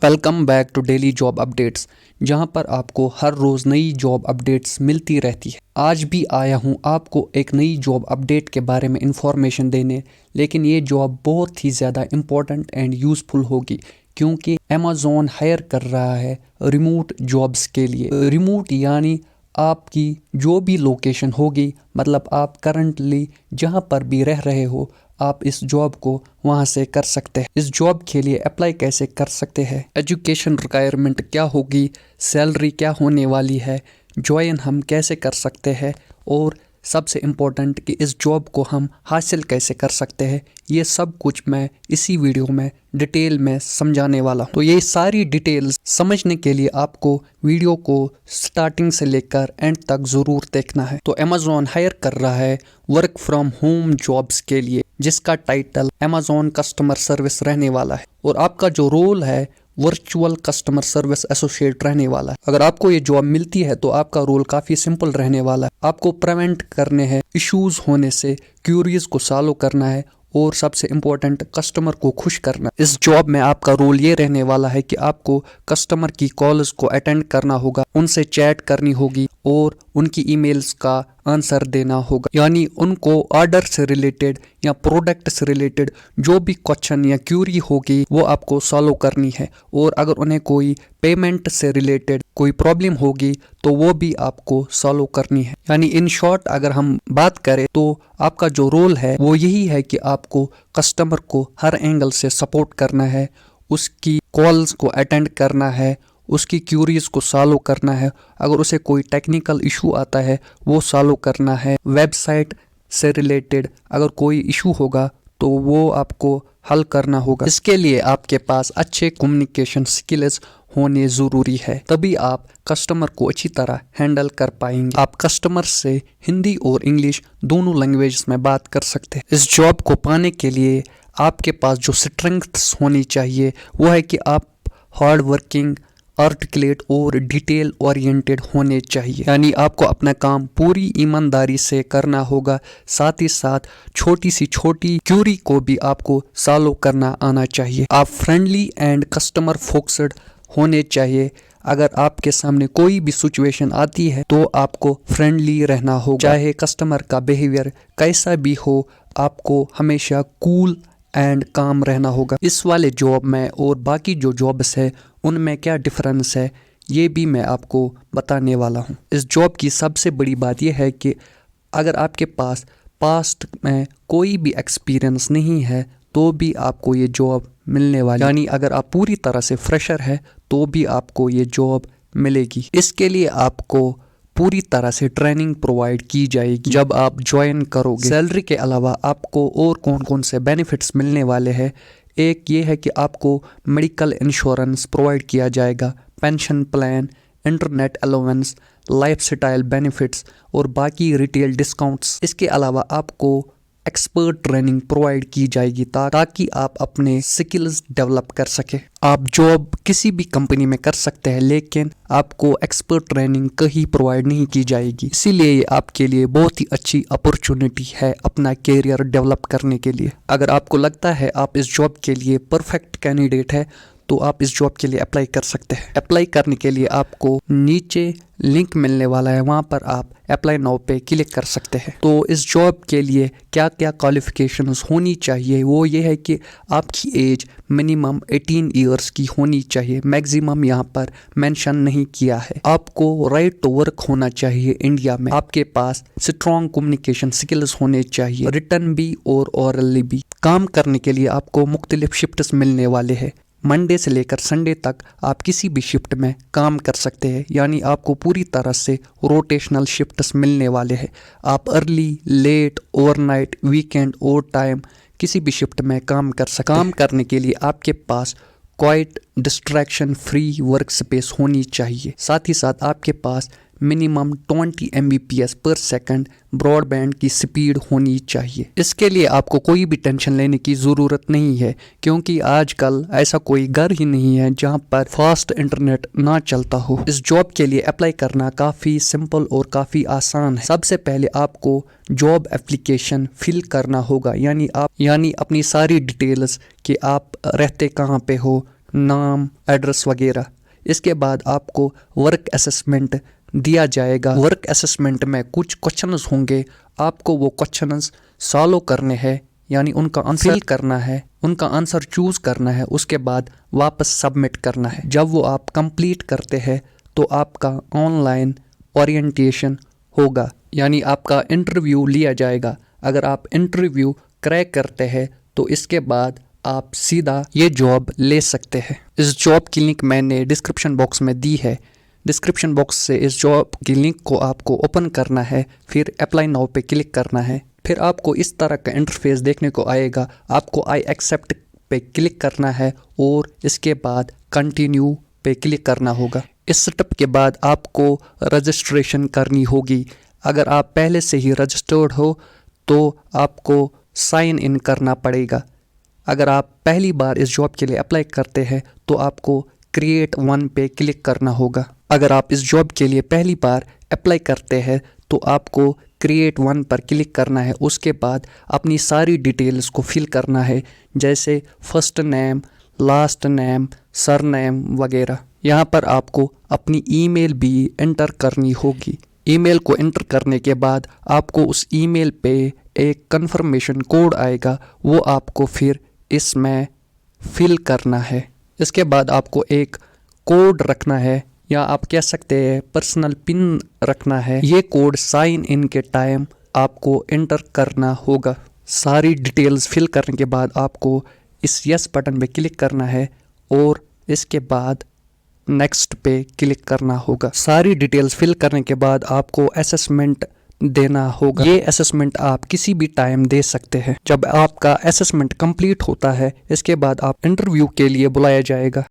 Welcome back to daily job updates, जहां पर आपको हर रोज़ नई जॉब अपडेट्स मिलती रहती है। आज भी आया हूं आपको एक नई जॉब अपडेट के बारे में इंफॉर्मेशन देने, लेकिन ये जॉब बहुत ही ज़्यादा इम्पोर्टेंट एंड यूज़फुल होगी क्योंकि अमेज़ॉन हायर कर रहा है रिमोट जॉब्स के लिए। रिमोट यानी आपकी जो भी लोकेशन होगी, मतलब आप करंटली जहां पर भी रह रहे हो, आप इस जॉब को वहां से कर सकते हैं। इस जॉब के लिए अप्लाई कैसे कर सकते हैं, एजुकेशन रिक्वायरमेंट क्या होगी, सैलरी क्या होने वाली है, ज्वाइन हम कैसे कर सकते हैं और सबसे इम्पोर्टेंट कि इस जॉब को हम हासिल कैसे कर सकते हैं, ये सब कुछ मैं इसी वीडियो में डिटेल में समझाने वाला हूँ। तो ये सारी डिटेल्स समझने के लिए आपको वीडियो को स्टार्टिंग से लेकर एंड तक ज़रूर देखना है। तो अमेज़ॉन हायर कर रहा है वर्क फ्रॉम होम जॉब्स के लिए, जिसका टाइटल अमेज़ॉन कस्टमर सर्विस रहने वाला है और आपका जो रोल है वर्चुअल कस्टमर सर्विस एसोसिएट रहने वाला है। अगर आपको ये जॉब मिलती है तो आपका रोल काफ़ी सिंपल रहने वाला है। आपको प्रिवेंट करने हैं इश्यूज होने से, क्यूरीज को सॉल्व करना है और सबसे इम्पोर्टेंट कस्टमर को खुश करना। इस जॉब में आपका रोल ये रहने वाला है कि आपको कस्टमर की कॉल्स को अटेंड करना होगा, उनसे चैट करनी होगी और उनकी ईमेल्स का आंसर देना होगा। यानी उनको ऑर्डर से रिलेटेड या प्रोडक्ट से रिलेटेड जो भी क्वेश्चन या क्यूरी होगी वो आपको सॉल्व करनी है। और अगर उन्हें कोई पेमेंट से रिलेटेड कोई प्रॉब्लम होगी तो वो भी आपको सॉल्व करनी है। यानी इन शॉर्ट अगर हम बात करें तो आपका जो रोल है वो यही है कि आपको कस्टमर को हर एंगल से सपोर्ट करना है, उसकी कॉल्स को अटेंड करना है, उसकी क्यूरीज को सॉल्व करना है, अगर उसे कोई टेक्निकल इशू आता है वो सॉल्व करना है, वेबसाइट से रिलेटेड अगर कोई इशू होगा तो वो आपको हल करना होगा। इसके लिए आपके पास अच्छे कम्युनिकेशन स्किल्स होने ज़रूरी है, तभी आप कस्टमर को अच्छी तरह हैंडल कर पाएंगे। आप कस्टमर से हिंदी और इंग्लिश दोनों लैंग्वेज में बात कर सकते हैं। इस जॉब को पाने के लिए आपके पास जो स्ट्रेंथ्स होनी चाहिए वो है कि आप हार्ड वर्किंग, आर्टिकुलेट और डिटेल ओरिएंटेड होने चाहिए। यानी आपको अपना काम पूरी ईमानदारी से करना होगा, साथ ही साथ छोटी सी छोटी क्यूरी को भी आपको सॉल्व करना आना चाहिए। आप फ्रेंडली एंड कस्टमर फोकस्ड होने चाहिए। अगर आपके सामने कोई भी सिचुएशन आती है तो आपको फ्रेंडली रहना होगा, चाहे कस्टमर का बिहेवियर कैसा भी हो, आपको हमेशा कूल एंड काम रहना होगा। इस वाले जॉब में और बाकी जो जॉब्स है उनमें क्या डिफरेंस है ये भी मैं आपको बताने वाला हूँ। इस जॉब की सबसे बड़ी बात यह है कि अगर आपके पास पास्ट में कोई भी एक्सपीरियंस नहीं है तो भी आपको ये जॉब मिलने वाली, यानी अगर आप पूरी तरह से फ्रेशर है तो भी आपको ये जॉब मिलेगी। इसके लिए आपको पूरी तरह से ट्रेनिंग प्रोवाइड की जाएगी जब आप ज्वाइन करोगे। सैलरी के अलावा आपको और कौन कौन से बेनिफिट्स मिलने वाले हैं, एक ये है कि आपको मेडिकल इंश्योरेंस प्रोवाइड किया जाएगा, pension plan, internet allowance, lifestyle benefits और बाकी रिटेल डिस्काउंट्स। इसके अलावा आपको एक्सपर्ट ट्रेनिंग प्रोवाइड की जाएगी ताकि आप अपने स्किल्स डेवलप कर सके। आप जॉब किसी भी कंपनी में कर सकते हैं, लेकिन आपको एक्सपर्ट ट्रेनिंग कहीं प्रोवाइड नहीं की जाएगी। इसीलिए ये आपके लिए बहुत ही अच्छी अपॉर्चुनिटी है अपना कैरियर डेवलप करने के लिए। अगर आपको लगता है आप इस जॉब के लिए परफेक्ट कैंडिडेट है तो आप इस जॉब के लिए अप्लाई कर सकते हैं। अप्लाई करने के लिए आपको नीचे लिंक मिलने वाला है, वहाँ पर आप अप्लाई नाउ पे क्लिक कर सकते हैं। तो इस जॉब के लिए क्या क्या क्वालिफिकेशंस होनी चाहिए वो ये है कि आपकी एज मिनिमम 18 ईयर्स की होनी चाहिए, मैक्सिमम यहाँ पर मेंशन नहीं किया है। आपको राइट टू वर्क होना चाहिए इंडिया में, आपके पास स्ट्रॉन्ग कम्युनिकेशन स्किल्स होने चाहिए, रिटन भी और ओरली भी। काम करने के लिए आपको मुख्तलिफ शिफ्ट्स मिलने वाले हैं, मंडे से लेकर संडे तक आप किसी भी शिफ्ट में काम कर सकते हैं, यानी आपको पूरी तरह से रोटेशनल शिफ्ट्स मिलने वाले हैं। आप अर्ली, लेट, ओवरनाइट, वीकेंड और टाइम किसी भी शिफ्ट में काम कर सकते हैं। काम करने के लिए आपके पास quite distraction free work space होनी चाहिए, साथ ही साथ आपके पास minimum 20 Mbps per second broadband की स्पीड होनी चाहिए। इसके लिए आपको कोई भी टेंशन लेने की ज़रूरत नहीं है, क्योंकि आजकल ऐसा कोई घर ही नहीं है जहां पर फास्ट इंटरनेट ना चलता हो। इस जॉब के लिए अप्लाई करना काफ़ी सिंपल और काफ़ी आसान है। सबसे पहले आपको जॉब एप्लीकेशन फिल करना होगा, यानी अपनी सारी डिटेल्स कि आप रहते कहाँ पे हो, नाम, एड्रेस वगैरह। इसके बाद आपको वर्क असेसमेंट दिया जाएगा। वर्क असेसमेंट में कुछ क्वेश्चंस होंगे, आपको वो क्वेश्चंस सॉल्व करने हैं, यानी उनका आंसर फिल करना है, उनका आंसर चूज करना है, उसके बाद वापस सबमिट करना है। जब वो आप कंप्लीट करते हैं तो आपका ऑनलाइन ओरिएंटेशन होगा, यानी आपका इंटरव्यू लिया जाएगा। अगर आप इंटरव्यू क्रैक करते हैं तो इसके बाद आप सीधा ये जॉब ले सकते हैं। इस जॉब की लिंक मैंने डिस्क्रिप्शन बॉक्स में दी है। डिस्क्रिप्शन बॉक्स से इस जॉब की लिंक को आपको ओपन करना है, फिर अप्लाई नाउ पे क्लिक करना है। फिर आपको इस तरह का इंटरफेस देखने को आएगा। आपको आई एक्सेप्ट पे क्लिक करना है और इसके बाद कंटिन्यू पे क्लिक करना होगा। इस स्टेप के बाद आपको रजिस्ट्रेशन करनी होगी। अगर आप पहले से ही रजिस्टर्ड हो तो आपको साइन इन करना पड़ेगा। अगर आप पहली बार इस जॉब के लिए अप्लाई करते हैं तो आपको क्रिएट वन पे क्लिक करना होगा। अगर आप इस जॉब के लिए पहली बार अप्लाई करते हैं तो आपको क्रिएट वन पर क्लिक करना है। उसके बाद अपनी सारी डिटेल्स को फिल करना है, जैसे first name, last name, surname वगैरह। यहाँ पर आपको अपनी ईमेल भी एंटर करनी होगी। ईमेल को एंटर करने के बाद आपको उस ईमेल पे एक कंफर्मेशन कोड आएगा, वो आपको फिर इसमें फिल करना है। इसके बाद आपको एक कोड रखना है, या आप कह सकते हैं पर्सनल पिन रखना है। ये कोड साइन इन के टाइम आपको एंटर करना होगा। सारी डिटेल्स फिल करने के बाद आपको इस यस बटन पे क्लिक करना है और इसके बाद नेक्स्ट पे क्लिक करना होगा। सारी डिटेल्स फिल करने के बाद आपको असेसमेंट देना होगा। ये असेसमेंट आप किसी भी टाइम दे सकते हैं। जब आपका असेसमेंट कंप्लीट होता है, इसके बाद आप इंटरव्यू के लिए बुलाया जाएगा।